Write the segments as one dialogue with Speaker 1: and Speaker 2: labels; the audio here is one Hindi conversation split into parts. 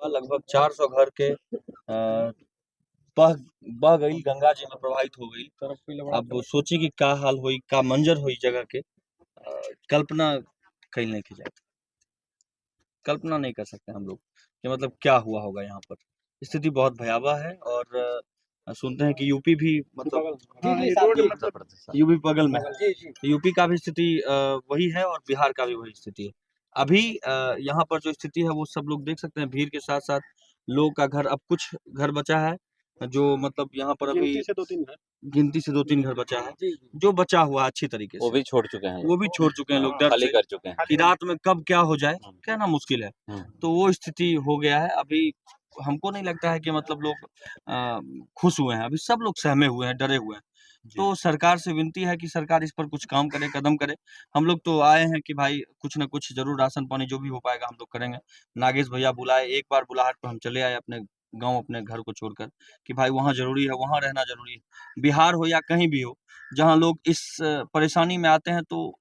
Speaker 1: लगभग 400 घर के बह बह गई, गंगा जी में प्रवाहित हो गई। अब सोची कि का हाल हुई, का मंजर हुई जगह के। कल्पना कहीं नहीं की जाए, कल्पना नहीं कर सकते हम लोग कि मतलब क्या हुआ होगा यहाँ पर। स्थिति बहुत भयावह है और सुनते हैं कि यूपी भी मतलब यूपी बगल में है, यूपी का भी स्थिति वही है और बिहार का भी वही स्थिति है। अभी यहाँ पर जो स्थिति है वो सब लोग देख सकते हैं, भीड़ के साथ साथ लोग का घर, अब कुछ घर बचा है जो मतलब यहाँ पर अभी गिनती से 2-3 घर बचा है जो बचा हुआ है अच्छी तरीके से।
Speaker 2: वो भी छोड़ चुके हैं,
Speaker 1: वो भी छोड़ चुके हैं, लोग डर
Speaker 2: खाली
Speaker 1: से
Speaker 2: कर चुके हैं
Speaker 1: कि रात में कब क्या हो जाए कहना मुश्किल है। तो वो स्थिति हो गया है। अभी हमको नहीं लगता है कि मतलब लोग खुश हुए हैं, अभी सब लोग सहमे हुए हैं, डरे हुए हैं। तो सरकार से विनती है कि सरकार इस पर कुछ काम करे, कदम करे। हम लोग तो आए हैं कि भाई कुछ ना कुछ जरूर राशन पानी जो भी हो पाएगा हम लोग करेंगे। नागेश भैया बुलाए, एक बार बुलाहट पर हम चले आए अपने गाँव, अपने घर को छोड़कर कि भाई वहाँ ज़रूरी है, वहाँ रहना ज़रूरी है। बिहार हो या कहीं भी हो, जहाँ लोग इस परेशानी में आते हैं तो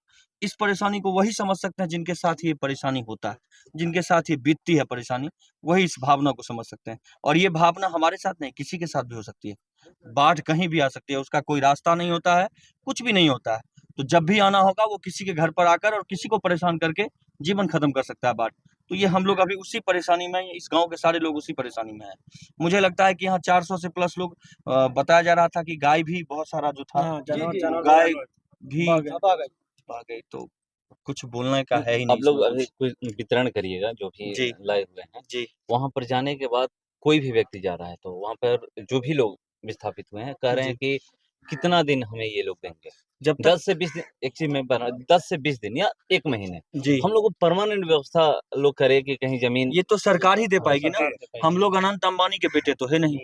Speaker 1: इस परेशानी को वही समझ सकते हैं जिनके साथ ये परेशानी होता है, जिनके साथ ये बीतती है परेशानी, वही इस भावना को समझ सकते हैं। और ये भावना हमारे साथ नहीं, किसी के साथ भी हो सकती है। बाढ़ कहीं भी आ सकती है, उसका कोई रास्ता नहीं होता है, कुछ भी नहीं होता है। तो जब भी आना होगा वो किसी के घर पर आकर और किसी को परेशान करके जीवन खत्म कर सकता है बाढ़। तो ये हम लोग अभी उसी परेशानी में हैं, इस गाँव के सारे लोग उसी परेशानी में हैं। मुझे लगता है कि यहाँ 400 से प्लस लोग, बताया जा रहा था कि गाय भी बहुत सारा जो था, गाय भी भाग गई। तो कुछ बोलने का है ही नहीं।
Speaker 2: आप लोग अभी कुछ वितरण करिएगा जो भी लाए हुए हैं
Speaker 1: जी।
Speaker 2: वहां पर जाने के बाद कोई भी व्यक्ति जा रहा है तो वहां पर जो भी लोग विस्थापित हुए हैं कह रहे हैं कि कितना दिन हमें ये लोग देंगे,
Speaker 1: जब
Speaker 2: 10 से 20 दिन, एक चीज में 10 से 20 दिन या 1 महीने
Speaker 1: जी
Speaker 2: हम लोग को परमानेंट व्यवस्था लोग करे कि कहीं जमीन।
Speaker 1: ये तो सरकार ही दे पाएगी ना। हम लोग अनंत अंबानी के बेटे तो है नहीं,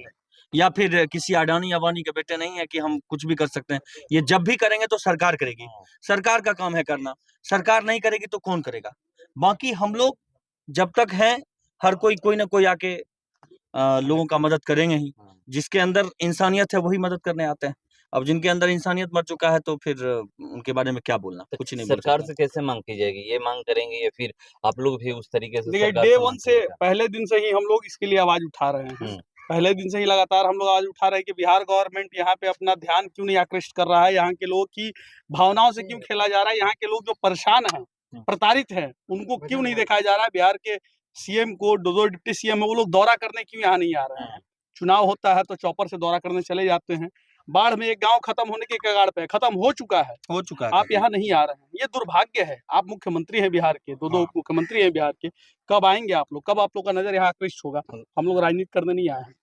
Speaker 1: या फिर किसी अडानी अंबानी के बेटे नहीं है कि हम कुछ भी कर सकते हैं। ये जब भी करेंगे तो सरकार करेगी, सरकार का काम है करना। सरकार नहीं करेगी तो कौन करेगा? बाकी हम लोग जब तक हैं, हर कोई ना कोई आके लोगों का मदद करेंगे ही। जिसके अंदर इंसानियत है वही मदद करने आते हैं। अब जिनके अंदर इंसानियत मर चुका है तो फिर उनके बारे में क्या बोलना, कुछ नहीं बोल सकते।
Speaker 2: सरकार से कैसे मांग की जाएगी, ये मांग करेंगे या फिर आप लोग भी उस तरीके से?
Speaker 3: देखिए, डे 1 से पहले दिन से ही हम लोग इसके लिए आवाज उठा रहे हैं। पहले दिन से ही लगातार हम लोग आवाज उठा रहे हैं कि बिहार गवर्नमेंट यहाँ पे अपना ध्यान क्यों नहीं आकृष्ट कर रहा है, यहाँ के लोगों की भावनाओं से क्यों खेला जा रहा है, यहाँ के लोग जो परेशान हैं, प्रताड़ित हैं, उनको क्यों नहीं दिखाया जा रहा है। बिहार के सीएम को, जो डिप्टी सीएम है, वो लोग दौरा करने क्यों यहाँ नहीं आ रहे हैं। चुनाव होता है तो चौपर से दौरा करने चले जाते हैं। बाढ़ में एक गांव खत्म होने के कगार पे, खत्म हो चुका है, आप यहाँ नहीं आ रहे हैं। ये दुर्भाग्य है। आप मुख्यमंत्री हैं बिहार के, दो मुख्यमंत्री हैं बिहार के। कब आएंगे आप लोग, कब आप लोग का नजर यहाँ आकृष्ट होगा? हम लोग राजनीति करने नहीं आए हैं,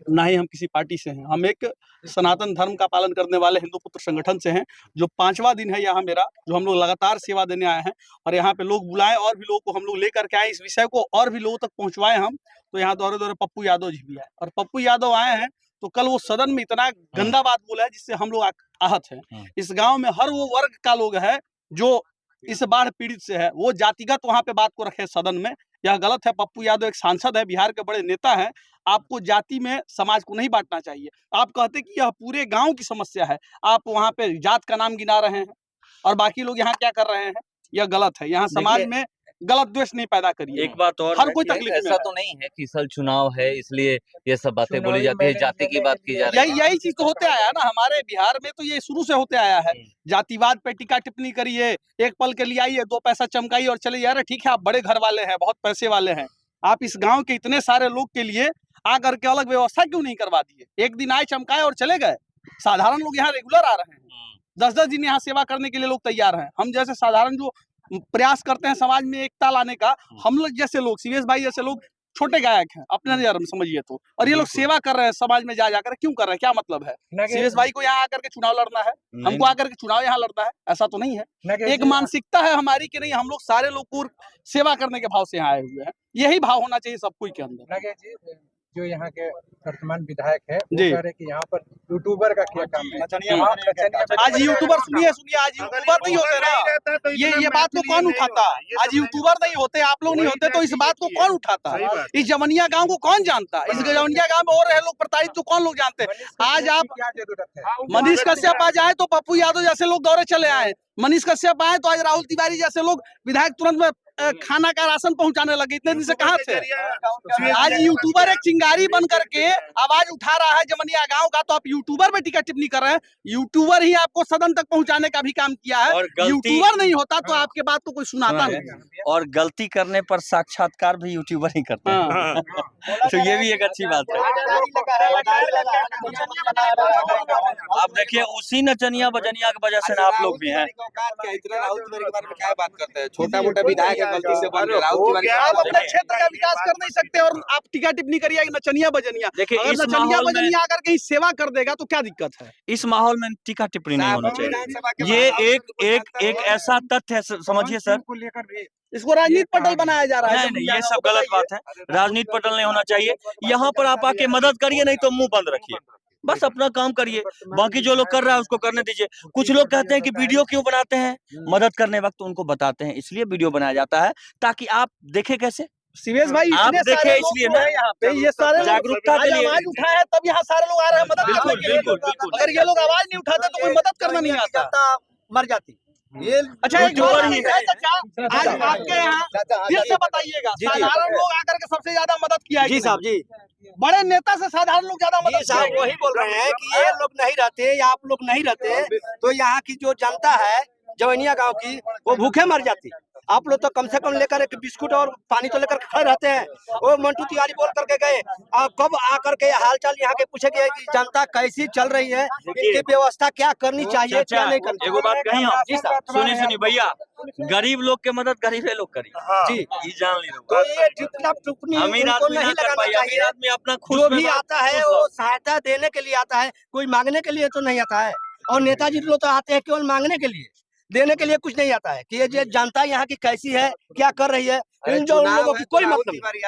Speaker 3: ना ही हम किसी पार्टी से हैं। हम एक सनातन धर्म का पालन करने वाले हिंदू पुत्र संगठन से हैं, जो 5वां दिन है यहाँ मेरा, जो हम लोग लगातार सेवा देने आए हैं। और यहाँ पे लोग बुलाएं और भी लोगों को हम लोग लेकर के आए, इस विषय को और भी लोगों तक पहुंचवाए हम। तो यहाँ दौरे दौरे पप्पू यादव जी भी आए, और पप्पू यादव आए हैं तो कल वो सदन में इतना गंदा बात बोला है जिससे हम लोग आहत हैं। इस गांव में हर वो वर्ग का लोग है जो इस बाढ़ पीड़ित से है, वो जातिगत वहां पे बात को रखे सदन में, यह गलत है। पप्पू यादव एक सांसद है, बिहार के बड़े नेता हैं। आपको जाति में समाज को नहीं बांटना चाहिए। आप कहते कि यह पूरे गांव की समस्या है, आप वहां पे जात का नाम गिना रहे हैं और बाकी लोग यहाँ क्या कर रहे हैं, यह गलत है। यहाँ समाज में गलत द्वेष नहीं पैदा करिए।
Speaker 1: एक बात और,
Speaker 3: हर कोई तकलीफ में
Speaker 2: ऐसा तो नहीं है कि साल चुनाव है इसलिए ये सब बातें बोली जाती है, जाति की बात की जा रही है।
Speaker 3: यही चीज तो होते आया ना हमारे बिहार में, तो ये शुरू से होते आया है। जातिवाद पे टीका टिप्पणी करिए, एक पल के लिए आइए, 2 पैसा चमकाइए और चले जा रहे। ठीक है, आप बड़े घर वाले हैं, बहुत पैसे वाले हैं, आप इस गाँव के इतने सारे लोग के लिए आकर के अलग व्यवस्था क्यों नहीं करवा दिए? एक दिन आए, चमकाए और चले गए। साधारण लोग यहाँ रेगुलर आ रहे हैं, 10-10 दिन यहाँ सेवा करने के लिए लोग तैयार हैं। हम जैसे साधारण जो प्रयास करते हैं समाज में एकता लाने का, हम लोग जैसे लोग, सीवेश भाई जैसे लोग छोटे गायक हैं अपने नजर में, समझिए तो। और ये लोग सेवा कर रहे हैं समाज में जा जाकर, क्यों कर रहे हैं, क्या मतलब है? सीवेश भाई को यहाँ आकर के चुनाव लड़ना है, हमको आकर के चुनाव यहाँ लड़ना है, ऐसा तो नहीं है। एक मानसिकता है हमारी कि नहीं, हम लोग सारे लोग को सेवा करने के भाव से यहाँ आए हुए हैं। यही भाव होना चाहिए सब कोई के अंदर।
Speaker 4: जो यहाँ के वर्तमान विधायक है वो कह रहे कि यहाँ पर यूट्यूबर का क्या काम है।
Speaker 3: आज यूट्यूबर, सुनिए आज यूट्यूबर नहीं होते ना, ये बात को कौन उठाता? आज यूट्यूबर नहीं होते, आप लोग नहीं होते, तो इस बात को कौन उठाता? इस जमनिया गांव को कौन जानता? इस जमनिया गांव में और रहे लोग प्रताड़ित तो कौन लोग जानते? आज आप मनीष कश्यप आ जाए तो पप्पू यादव जैसे लोग दौरे चले आए, मनीष कश्यप आए तो आज राहुल तिवारी जैसे लोग विधायक तुरंत में खाना का राशन पहुंचाने लगे, इतने दिन से कहाँ थे? आज यूट्यूबर एक चिंगारी बन करके आवाज उठा रहा है जमनिया गांव का, तो आप यूट्यूबर में टिकट टिप्पणी कर रहे हैं। यूट्यूबर ही आपको सदन तक पहुंचाने का भी काम किया है, यूट्यूबर नहीं होता तो आपके बात को कोई सुनाता नहीं।
Speaker 1: और गलती करने पर साक्षात्कार भी यूट्यूबर ही करते हैं। तो ये भी एक अच्छी बात है। अब देखिए उसी नचनिया बजनिया की वजह से ना आप लोग भी हैं।
Speaker 5: क्या बात करते हैं, छोटा मोटा विधायक है, गलती से बन गया।
Speaker 3: आप अपने क्षेत्र का विकास कर नहीं सकते और आप टीका टिप्पणी करिए नचनिया बजनिया।
Speaker 1: देखिए
Speaker 3: अगर
Speaker 1: इस
Speaker 3: नचनिया
Speaker 1: माहौल में
Speaker 3: बजनिया आकर के सेवा कर देगा तो क्या दिक्कत है?
Speaker 1: इस माहौल में टीका टिप्पणी नहीं होना चाहिए। ये एक ऐसा तथ्य है, समझिए सर,
Speaker 4: को लेकर भी
Speaker 3: इसको राजनीति पटल बनाया जा रहा है।
Speaker 1: नहीं ये सब गलत बात है। राजनीति पटल नहीं होना चाहिए। यहाँ पर आप आके मदद करिए, नहीं तो मुंह बंद रखिए, बस अपना काम करिए। बाकी जो लोग कर रहा है उसको करने दीजिए। कुछ लोग कहते हैं कि वीडियो क्यों बनाते हैं, मदद करने वक्त उनको बताते हैं, इसलिए वीडियो बनाया जाता है ताकि आप देखें कैसे।
Speaker 3: शिवेश भाई
Speaker 1: आप
Speaker 3: इतने
Speaker 1: देखे
Speaker 3: सारे
Speaker 1: इसलिए
Speaker 3: लोग
Speaker 1: ना,
Speaker 3: हैं यहाँ पे, ये सारे
Speaker 1: जागरूकता के लिए।
Speaker 3: आवाज उठाया है तब यहाँ सारे लोग आ रहे हैं मदद करने के लिए।
Speaker 1: बिल्कुल।
Speaker 3: अगर ये लोग आवाज नहीं उठाते तो कोई मदद करना नहीं आता।
Speaker 5: मर जाती ये।
Speaker 3: अच्छा एक
Speaker 1: यूट्यूबर
Speaker 3: बात
Speaker 1: ही
Speaker 3: है चाचा, आज आपके यहाँ फिर से बताइएगा, साधारण लोग आकर के सबसे ज्यादा मदद किया है
Speaker 5: जी साहब जी,
Speaker 3: बड़े नेता से साधारण लोग ज्यादा
Speaker 5: जी
Speaker 3: मदद किया
Speaker 5: साहब
Speaker 3: है।
Speaker 5: वही बोल रहे हैं कि ये लोग नहीं रहते या आप लोग नहीं रहते तो यहाँ की जो जनता है जवनिया गांव की वो भूखे मर जाती। आप लोग तो कम से कम लेकर एक बिस्कुट और पानी तो लेकर खड़े रहते हैं। वो मंटू तिवारी बोल करके गए, कब आकर के हालचाल यहाँ के पूछे गए कि जनता कैसी चल रही है, इनकी व्यवस्था क्या करनी चाहिए, क्या नहीं करनी।
Speaker 1: एगो बात कही हम,
Speaker 5: जी साहब
Speaker 1: सुनी भैया, गरीब लोग के मदद गरीबे लोग करिए।
Speaker 5: जी
Speaker 1: ये जान ली
Speaker 5: तो ये जितना टिप्पणी
Speaker 1: अमीर
Speaker 5: उनको
Speaker 1: आदमी
Speaker 5: नहीं
Speaker 1: ना कर
Speaker 5: लगाना
Speaker 1: पाए, अमीर
Speaker 5: चाहिए।
Speaker 1: आदमी अपना खुश
Speaker 5: जो
Speaker 1: में
Speaker 5: भी
Speaker 1: बात-
Speaker 5: आता है
Speaker 1: खुश
Speaker 5: वो सहायता देने के लिए आता है, कोई मांगने के लिए तो नहीं आता है। और नेताजी लोग तो आते हैं केवल मांगने के लिए, देने के लिए कुछ नहीं आता है कि ये जनता यहाँ की कैसी है, क्या कर रही है, इन जो उन लोगों की कोई मतलब नहीं।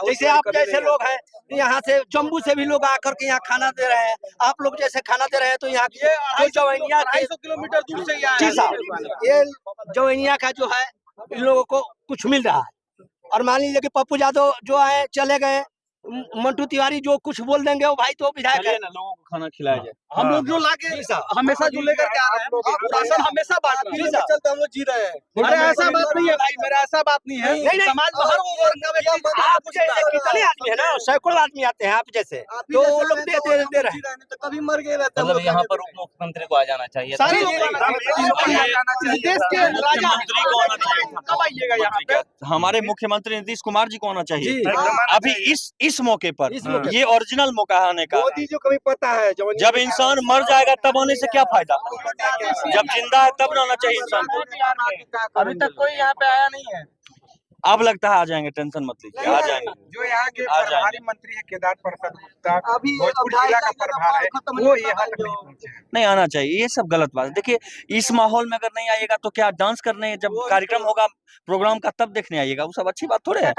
Speaker 5: जैसे आप जैसे लोग हैं यहाँ से जम्मू से भी लोग आकर के यहाँ खाना दे रहे हैं, आप लोग जैसे खाना दे रहे हैं तो यहाँ की जो जवैनिया के
Speaker 3: 250 किलोमीटर दूर से ही आए
Speaker 5: जी
Speaker 3: हैं।
Speaker 5: साहब ये जवैनिया का जो है इन लोगों को कुछ मिल रहा है। और मान लीजिए कि पप्पू यादव जो आए चले गए, मंटू तिवारी जो कुछ बोल देंगे वो भाई तो विधायक है।
Speaker 1: ना लोगों को खाना खिलाया जाए।
Speaker 3: हम लोग जो लाके हमेशा जो लेकर के आ रहे हैं राशन हमेशा बांट रहे हैं, चलते हम लोग जी रहे हैं। अरे ऐसा बात नहीं है भाई, मेरा ऐसा बात नहीं है।
Speaker 5: नहीं,
Speaker 3: समाज में हर वो वर्ग का व्यक्ति
Speaker 5: आप जैसे कितने आदमी है ना, सैकड़ों आदमी आते हैं आप जैसे, तो वो लोग दे रहे हैं।
Speaker 3: तो कभी मर गए रहते
Speaker 2: मतलब यहाँ पर उप मुख्यमंत्री को आ जाना चाहिए।
Speaker 3: सारे लोग इस देश के राजा
Speaker 1: मुख्यमंत्री को आना चाहिए था।
Speaker 3: कब आइएगा यहाँ पे?
Speaker 1: हमारे मुख्यमंत्री नीतीश कुमार जी को आना चाहिए अभी इस मौके पर। ये ओरिजिनल मौका है आने का।
Speaker 4: मोदी जो कभी पता है
Speaker 1: जब इंसान मर जाएगा तब आने से क्या फायदा, जब जिंदा है तब ना आना चाहिए इंसान को।
Speaker 3: अभी तक कोई यहाँ पे आया नहीं है।
Speaker 1: अब लगता है आ जाएंगे, टेंशन मत लीजिए, आ जाएंगे।
Speaker 4: जो यहाँ के
Speaker 1: आ जाएंगे।
Speaker 4: प्रभारी मंत्री है केदार प्रसाद गुप्ता,
Speaker 3: अभी
Speaker 4: भोजपुर जिला का प्रभार है, वो यहाँ तक नहीं पहुंचे।
Speaker 1: नहीं आना चाहिए, ये सब गलत बात है। देखिए इस माहौल में अगर नहीं आइएगा तो क्या डांस करने, जब कार्यक्रम होगा प्रोग्राम का तब देखने आइएगा, वो सब अच्छी बात थोड़े है।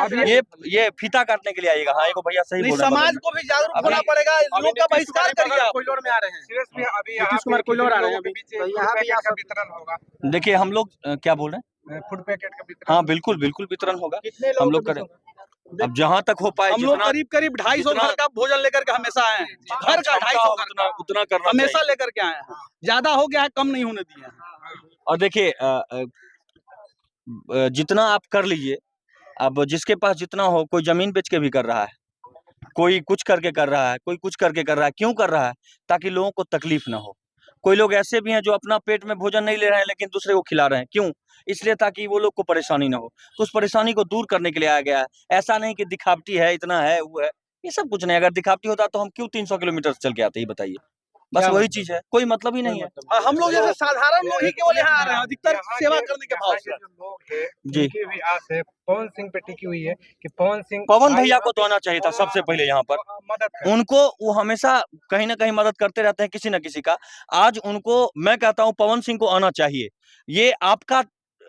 Speaker 1: ये फीता काटने के लिए आइएगा। हाँ एगो भैया सही बोल रहे हैं।
Speaker 3: समाज को भी जागरूक होना पड़ेगा, लोग का बहिष्कार करिए आप।
Speaker 4: कोयलोर में आ रहे हैं, सीरियस में अभी यहाँ पे
Speaker 3: कोयलोर आ रहे हैं,
Speaker 4: लोगों के बीच यहाँ भी का वितरण होगा,
Speaker 1: देखिए हम लोग क्या बोल रहे हैं,
Speaker 4: फूड पैकेट का वितरण।
Speaker 1: हाँ बिल्कुल वितरण होगा, हम लोग करें। अब जहाँ तक हो पाए,
Speaker 3: हम लोग करीब 250 घर का भोजन लेकर के हमेशा आए हैं। घर का 250 घर का
Speaker 1: उतना करना
Speaker 3: हमेशा
Speaker 1: चाहिए।
Speaker 3: लेकर के आए हैं। ज्यादा हो गया है, कम नहीं होने दिए हैं।
Speaker 1: और देखिए जितना आप कर लीजिए, अब जिसके पास जितना हो, कोई जमीन बेच के भी कर रहा है, कोई कुछ करके कर रहा है, कोई कुछ करके कर रहा है। क्यों कर रहा है? ताकि लोगों को तकलीफ ना हो। कोई लोग ऐसे भी हैं जो अपना पेट में भोजन नहीं ले रहे हैं लेकिन दूसरे को खिला रहे हैं। क्यों? इसलिए ताकि वो लोग को परेशानी ना हो। तो उस परेशानी को दूर करने के लिए आया गया है। ऐसा नहीं कि दिखावटी है, इतना है, वो है, ये सब कुछ नहीं। अगर दिखावटी होता तो हम क्यों 300 किलोमीटर चल के आते, ही बताइए। बस वही चीज है, कोई मतलब ही नहीं है।
Speaker 3: हम लोग जैसे साधारण लोग ही केवल यहाँ आ रहे हैं, अधिकतर सेवा करने के भाव से।
Speaker 4: जो लोग हैं
Speaker 1: जी।
Speaker 4: उनकी भी आस है, पवन सिंह पे टिकी हुई है कि पवन सिंह
Speaker 1: पवन भैया को तो आना चाहिए था सबसे पहले यहाँ पर।
Speaker 4: मदद करें।
Speaker 1: उनको, वो हमेशा कहीं ना कहीं मदद करते रहते हैं किसी न किसी का। आज उनको मैं कहता हूँ पवन सिंह को आना चाहिए। ये आपका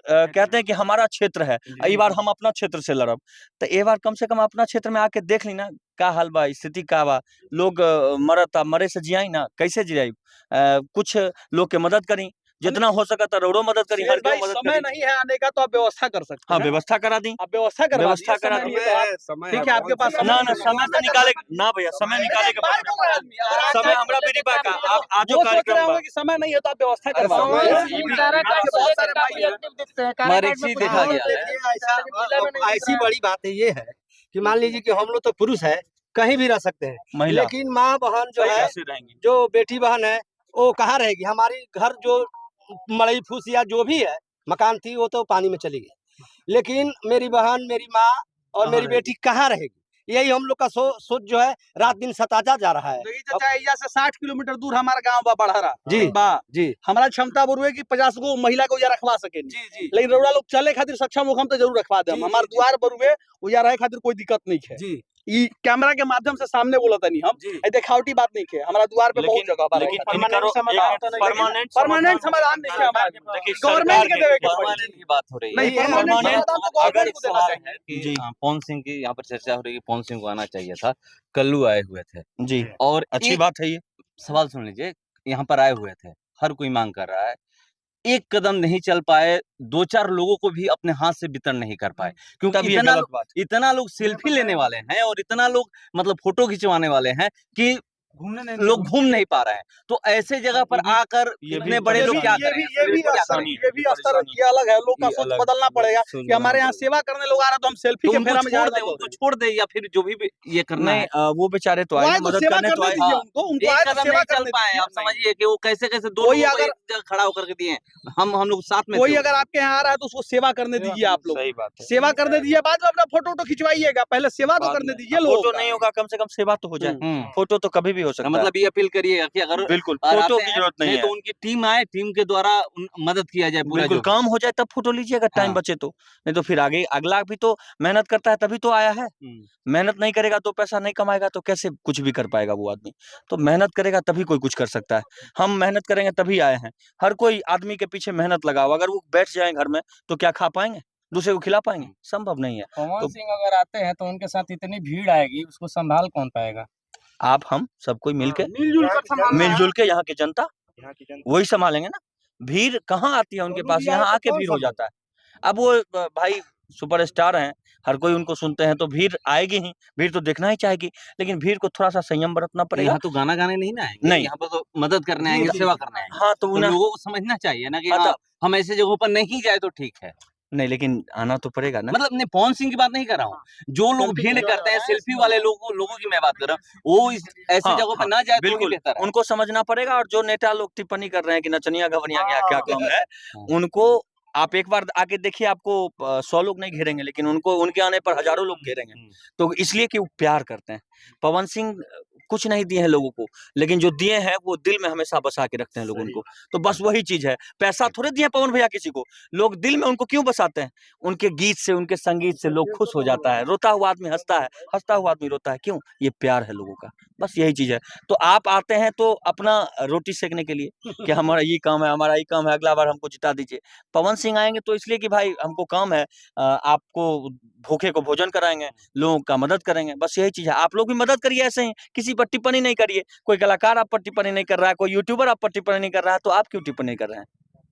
Speaker 1: कहते हैं कि हमारा क्षेत्र है, इस बार हम अपना क्षेत्र से लड़ब, तो एक बार कम से कम अपना क्षेत्र में आके देख ली ना का हाल बा, स्थिति का बा। लोग मरता, मरे से जियाई ना, कैसे जियाई। कुछ लोग के मदद करी, जितना हो सका था रोडो मदद करी, हर
Speaker 3: भाई
Speaker 1: जगह मदद
Speaker 3: समय
Speaker 1: करी।
Speaker 3: नहीं है आने का तो आप व्यवस्था कर सकते
Speaker 1: हाँ,
Speaker 3: हैं।
Speaker 1: व्यवस्था करा दी,
Speaker 3: आप व्यवस्था करवा
Speaker 1: व्यवस्था
Speaker 3: दीजिए,
Speaker 1: करा
Speaker 3: समय
Speaker 1: दी।
Speaker 3: नहीं है तो आप- ठीक है आपके पास
Speaker 1: ना ना समय तो निकाले ना भैया, समय निकाले के
Speaker 3: बाहर
Speaker 1: बाद
Speaker 3: क्यों रहे आदमी? अगर आप
Speaker 1: समय हमरा भी का आप आज जो
Speaker 3: वो सोच रहे
Speaker 1: कार्यक्रम
Speaker 3: होंगे कि समय नहीं है तो आप व्यवस्था करवा
Speaker 1: समय
Speaker 3: दीजिए।
Speaker 1: है, ये भी-
Speaker 3: बहुत सारे भाई हैं।
Speaker 2: मगर एक चीज देखा गया है,
Speaker 5: देखिए, ऐसी बड़ी बात ये है कि मान लीजिए कि हम लोग तो पुरुष है, कहीं भी रह सकते हैं,
Speaker 1: महिला
Speaker 5: लेकिन माँ बहन जो है,
Speaker 1: कैसे रहेंगी?
Speaker 5: जो बेटी बहन है, वो कहाँ रहेगी? हमारी घर जो मड़ई फूस या जो भी है मकान थी वो तो पानी में चली गई, लेकिन मेरी बहन, मेरी माँ और
Speaker 1: कहाँ
Speaker 5: मेरी बेटी कहाँ रहेगी? यही हम लोग का सोच जो है रात दिन सताता जा रहा है।
Speaker 3: देखिए चाचा, यहाँ से 60 किलोमीटर दूर हमारा गांव बा बड़हरा
Speaker 5: जी।
Speaker 3: बा।
Speaker 5: जी
Speaker 3: हमारा क्षमता बरुए की 50 गो महिला को यहाँ रखवा सके।
Speaker 5: जी जी
Speaker 3: लेकिन रउरा लोग चले खातिर सक्षम हो, हम तो जरूर रखवा देम।
Speaker 5: जी,
Speaker 3: हमार
Speaker 5: जी,
Speaker 3: द्वार बरुए वो यहाँ रहे खातिर कोई दिक्कत नहीं है।
Speaker 5: जी
Speaker 3: ई कैमरा के माध्यम से सामने बोला नहीं हम,
Speaker 5: जी।
Speaker 3: ए देखावटी बात नहीं है। हमारा द्वार पे बहुत जगह बा।
Speaker 1: लेकिन
Speaker 3: परमानेंट समाधान तो नहीं,
Speaker 1: परमानेंट
Speaker 3: समाधान नहीं है हमारे।
Speaker 1: देखिए,
Speaker 3: गवर्नमेंट
Speaker 1: सरकार
Speaker 3: के देवे के पड़ी।
Speaker 2: परमानेंट की बात हो रही है।
Speaker 3: नहीं,
Speaker 5: ये
Speaker 3: परमानेंट
Speaker 1: permanent
Speaker 3: समाधान तो
Speaker 2: अगर
Speaker 3: गवर्नमेंट
Speaker 2: एक
Speaker 3: को देना
Speaker 2: सवाल
Speaker 3: चाहिए।
Speaker 2: है कि
Speaker 1: जी।
Speaker 2: पवन सिंह की यहाँ पर चर्चा हो रही है कि पवन सिंह को आना चाहिए था, कल्लू आए हुए थे
Speaker 1: जी,
Speaker 2: और
Speaker 1: अच्छी
Speaker 2: एक
Speaker 1: बात है ये।
Speaker 2: सवाल सुन लीजिए, यहाँ पर आए हुए थे, हर कोई मांग कर रहा है, एक कदम नहीं चल पाए, 2-4 लोगों को भी अपने हाथ से वितरण नहीं कर पाए, क्योंकि
Speaker 1: तब ये गलत बात है।
Speaker 2: इतना लोग सेल्फी लेने वाले हैं और इतना लोग मतलब फोटो खिंचवाने वाले हैं कि लोग घूम नहीं पा रहे हैं। तो ऐसे जगह पर आकर
Speaker 1: ये भी
Speaker 2: इतने बड़े
Speaker 1: ये
Speaker 2: लोग
Speaker 1: भी-
Speaker 2: क्या
Speaker 3: ये
Speaker 2: करें?
Speaker 3: भी
Speaker 1: परेशानी है,
Speaker 3: ये भी स्तर
Speaker 1: परेशानी।
Speaker 3: ये अलग है। लोग का
Speaker 1: ये
Speaker 3: सोच
Speaker 1: अलग
Speaker 3: बदलना पड़ेगा कि हमारे यहाँ सेवा करने लोग आ रहे हैं तो हम सेल्फी
Speaker 2: तो
Speaker 3: के
Speaker 2: उनको
Speaker 3: फेरा में
Speaker 2: छोड़ दे,
Speaker 3: जाएगा
Speaker 2: उनको छोड़ दे या फिर जो भी ये करना
Speaker 1: नहीं
Speaker 2: है।
Speaker 1: वो बेचारे तो
Speaker 3: वो
Speaker 1: आए
Speaker 3: आए
Speaker 1: ना,
Speaker 3: तो
Speaker 1: मदद
Speaker 3: सेवा
Speaker 1: करने तो
Speaker 3: करने
Speaker 1: आए।
Speaker 3: दीजिए
Speaker 2: हाँ।
Speaker 3: उनको
Speaker 2: एक
Speaker 3: आए तो
Speaker 2: कदम
Speaker 3: सेवा
Speaker 2: नहीं चल
Speaker 3: करने
Speaker 2: पाए,
Speaker 3: दीजिए।
Speaker 2: आप समझिए कि वो कैसे-कैसे दो
Speaker 3: कोई
Speaker 2: लोगों को
Speaker 3: अगर-
Speaker 2: एक जगह खड़ा होकर के दिए हैं। हम लोग साथ में
Speaker 3: कोई
Speaker 2: थे।
Speaker 3: अगर आपके यहाँ आ रहा है तो उसको सेवा करने दीजिए। आप लोग
Speaker 1: सही बात है।
Speaker 3: सेवा करने दीजिए, बाद में अपना फोटो वोटो खिंचवाइएगा, पहले सेवा तो
Speaker 1: बाद
Speaker 3: करने
Speaker 1: में।
Speaker 3: दीजिए
Speaker 1: अब
Speaker 3: लोगों
Speaker 1: फोटो
Speaker 3: का।
Speaker 1: नहीं होगा, कम से कम सेवा तो हो जाए।
Speaker 2: हम्म।
Speaker 1: फोटो तो कभी भी हो सकता है।
Speaker 2: मतलब ये अपील करिएगा कि अगर
Speaker 1: बिल्कुल,
Speaker 2: और
Speaker 1: फोटो
Speaker 2: आते
Speaker 1: की
Speaker 2: हैं,
Speaker 1: जरूरत नहीं
Speaker 2: तो
Speaker 1: है।
Speaker 2: उनकी टीम आए, टीम के द्वारा मदद किया जाए पूरा
Speaker 1: बिल्कुल,
Speaker 2: जो भी।
Speaker 1: काम हो जाए तब फोटो लीजिए अगर टाइम
Speaker 2: हाँ।
Speaker 1: बचे तो। नहीं तो फिर आगे अगला भी तो मेहनत करता है तभी तो आया है। मेहनत नहीं करेगा तो पैसा नहीं कमाएगा तो कैसे कुछ भी कर पाएगा वो आदमी। तो मेहनत करेगा तभी कोई कुछ कर सकता है। हम मेहनत करेंगे तभी आए हैं। हर कोई आदमी के पीछे मेहनत लगाओ, अगर वो बैठ जाए घर में तो क्या खा पाएँगे? दूसरे को खिला पाएँगे? संभव नहीं है।
Speaker 6: पवन
Speaker 1: तो
Speaker 6: सिंह अगर आते हैं तो उनके साथ इतनी भीड़ आएगी, उसको संभाल कौन पाएगा?
Speaker 1: आप हम सब कोई मिलके
Speaker 3: मिलजुल कर संभालना है।
Speaker 1: मिलजुल के यहाँ की जनता वही संभालेंगे ना। भीड़ कहाँ आती है उनके पास, यहाँ आके भीड़ हो जाता है। अब वो भाई सुपरस्टार हैं, हर कोई उनको सुनते हैं तो भीड़ आएगी ही, भीड़ तो देखना ही चाहेगी, लेकिन भीड़ को थोड़ा-सा संयम बरतना पड़ेगा।
Speaker 2: यहाँ तो गाना गाने नहीं ना आएंगे,
Speaker 1: नहीं।
Speaker 2: यहाँ पर तो मदद करने
Speaker 1: जी,
Speaker 2: आएंगे,
Speaker 1: जी,
Speaker 2: सेवा
Speaker 1: जी।
Speaker 2: करने आएंगे।
Speaker 1: हाँ, तो
Speaker 2: तो
Speaker 1: उन्हें
Speaker 2: लोगों को समझना चाहिए ना कि
Speaker 1: हाँ,
Speaker 2: हाँ, हम ऐसे जगहों पर नहीं जाए तो ठीक है।
Speaker 1: नहीं लेकिन आना तो पड़ेगा ना।
Speaker 2: मतलब नहीं, पवन सिंह की बात नहीं कर रहा हूँ। जो लोग भीड़ करते हैं, सेल्फी वाले लोगों की मैं बात कर रहा हूँ। वो ऐसी
Speaker 1: हाँ,
Speaker 2: जगहों पर
Speaker 1: हाँ,
Speaker 2: ना जाए तो ही
Speaker 1: बिल्कुल,
Speaker 2: बेहतर है।
Speaker 1: उनको समझना पड़ेगा और जो नेता लोग टिप्पणी कर रहे हैं कि नचनिया गवनिया क्या क्या कम है, उनको आप एक बार आके देखिए, आपको 100 लोग नहीं घेरेंगे, लेकिन उनको उनके आने पर हजारों लोग घेरेंगे। तो इसलिए कि वो प्यार करते हैं। पवन सिंह कुछ नहीं दिए हैं लोगों को, लेकिन जो दिए हैं वो दिल में हमेशा बसा के रखते हैं लोग उनको। तो बस वही चीज़ है। पैसा थोड़े दिए पवन भैया किसी को, लोग दिल में उनको क्यों बसाते हैं? उनके गीत से, उनके संगीत से लोग खुश हो जाता है। रोता हुआ आदमी हँसता है, हँसता हुआ आदमी रोता है। क्यों? ये प्यार है लोगों का। बस यही चीज़ है। तो आप आते हैं तो अपना रोटी सेकने के लिए कि हमारा ये काम है, हमारा ये काम है, अगला बार हमको जिता दीजिए। पवन सिंह आएँगे तो इसलिए कि भाई हमको काम है, आपको भूखे को भोजन कराएँगे, लोगों का मदद करेंगे, बस यही चीज़ है। आप लोग भी मदद करिए ऐसे ही, किसी पर टिप्पणी नहीं करिए। कोई कलाकार आप पर टिप्पणी नहीं कर रहा है, कोई यूट्यूबर आप पर टिप्पणी नहीं कर रहा है, तो आप क्यों टिप्पणी कर रहे हैं?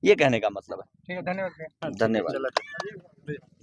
Speaker 1: ये कहने का मतलब है।
Speaker 6: ठीक है, धन्यवाद भैया।
Speaker 1: धन्यवाद।